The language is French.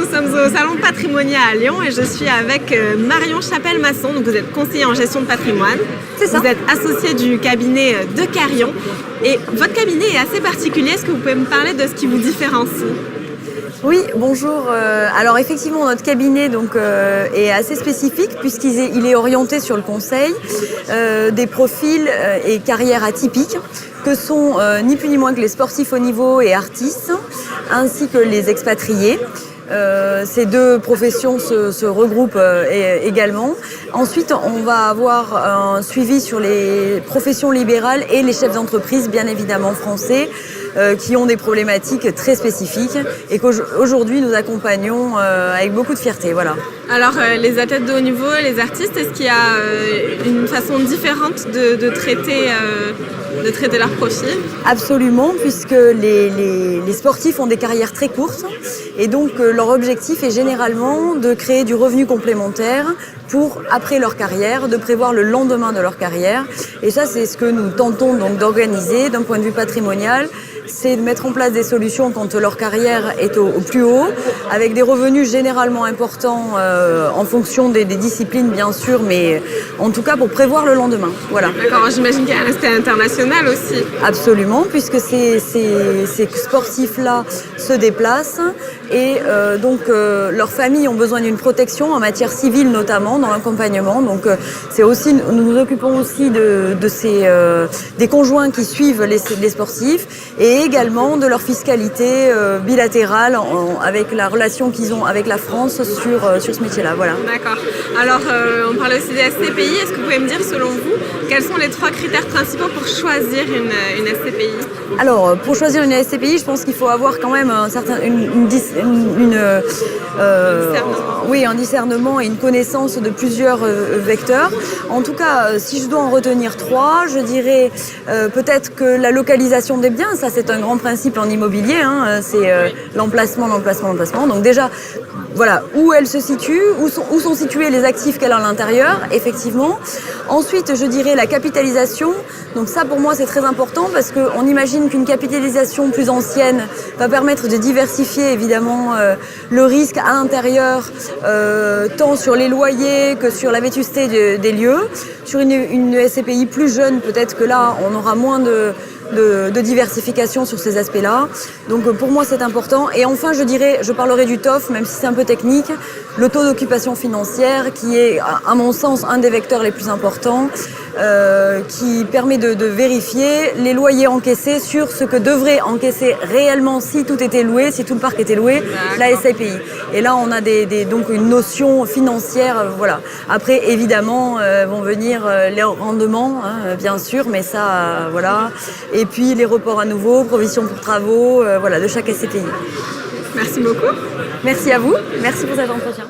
nous sommes au Salon Patrimonia à Lyon et je suis avec Marion Chapelle-Masson. Donc vous êtes conseiller en gestion de patrimoine. C'est ça. Vous êtes associée du cabinet de Carion. Et votre cabinet est assez particulier. Est-ce que vous pouvez me parler de ce qui vous différencie ? Oui, bonjour. Alors effectivement, notre cabinet est assez spécifique puisqu'il est orienté sur le conseil des profils et carrières atypiques que sont ni plus ni moins que les sportifs haut niveau et artistes, ainsi que les expatriés. Ces deux professions se regroupent également. Ensuite, on va avoir un suivi sur les professions libérales et les chefs d'entreprise, bien évidemment français, qui ont des problématiques très spécifiques et qu'aujourd'hui nous accompagnons avec beaucoup de fierté. Voilà. Alors, les athlètes de haut niveau, les artistes, est-ce qu'il y a une façon différente de traiter leur profil ? Absolument, puisque les sportifs ont des carrières très courtes et donc leur objectif est généralement de créer du revenu complémentaire pour, après leur carrière, de prévoir le lendemain de leur carrière. Et ça, c'est ce que nous tentons donc d'organiser d'un point de vue patrimonial. C'est de mettre en place des solutions quand leur carrière est au plus haut, avec des revenus généralement importants en fonction des disciplines bien sûr, mais en tout cas pour prévoir le lendemain. Voilà. D'accord, j'imagine qu'il y a un aspect international aussi. Absolument, puisque ces sportifs-là se déplacent et leurs familles ont besoin d'une protection en matière civile notamment dans l'accompagnement. Donc c'est aussi, nous nous occupons aussi des conjoints qui suivent les sportifs et également de leur fiscalité bilatérale avec la relation qu'ils ont avec la France sur ce métier-là. Voilà. D'accord. Alors, on parlait aussi des SCPI. Est-ce que vous pouvez me dire, selon vous, quels sont les 3 critères principaux pour choisir une SCPI ? Alors, pour choisir une SCPI, je pense qu'il faut avoir quand même un discernement et une connaissance de plusieurs vecteurs. En tout cas, si je dois en retenir 3, je dirais peut-être que la localisation des biens, ça c'est un grand principe en immobilier, c'est l'emplacement. Donc déjà, voilà, où elle se situe, où sont situés les actifs qu'elle a à l'intérieur, effectivement. Ensuite, je dirais la capitalisation. Donc ça, pour moi, c'est très important parce qu'on imagine qu'une capitalisation plus ancienne va permettre de diversifier, évidemment, le risque à l'intérieur, tant sur les loyers que sur la vétusté des lieux. Sur une SCPI plus jeune, peut-être que là, on aura moins de diversification sur ces aspects-là. Donc pour moi c'est important. Et enfin je parlerai du TOF, même si c'est un peu technique, le taux d'occupation financière qui est à mon sens un des vecteurs les plus importants, qui permet de vérifier les loyers encaissés sur ce que devrait encaisser réellement si tout était loué, si tout le parc était loué, la SCPI. Et là on a donc une notion financière, voilà. Après évidemment vont venir les rendements, bien sûr, mais ça voilà. Et puis les reports à nouveau, provisions pour travaux, de chaque SCPI. Merci beaucoup. Merci à vous, merci pour cet entretien.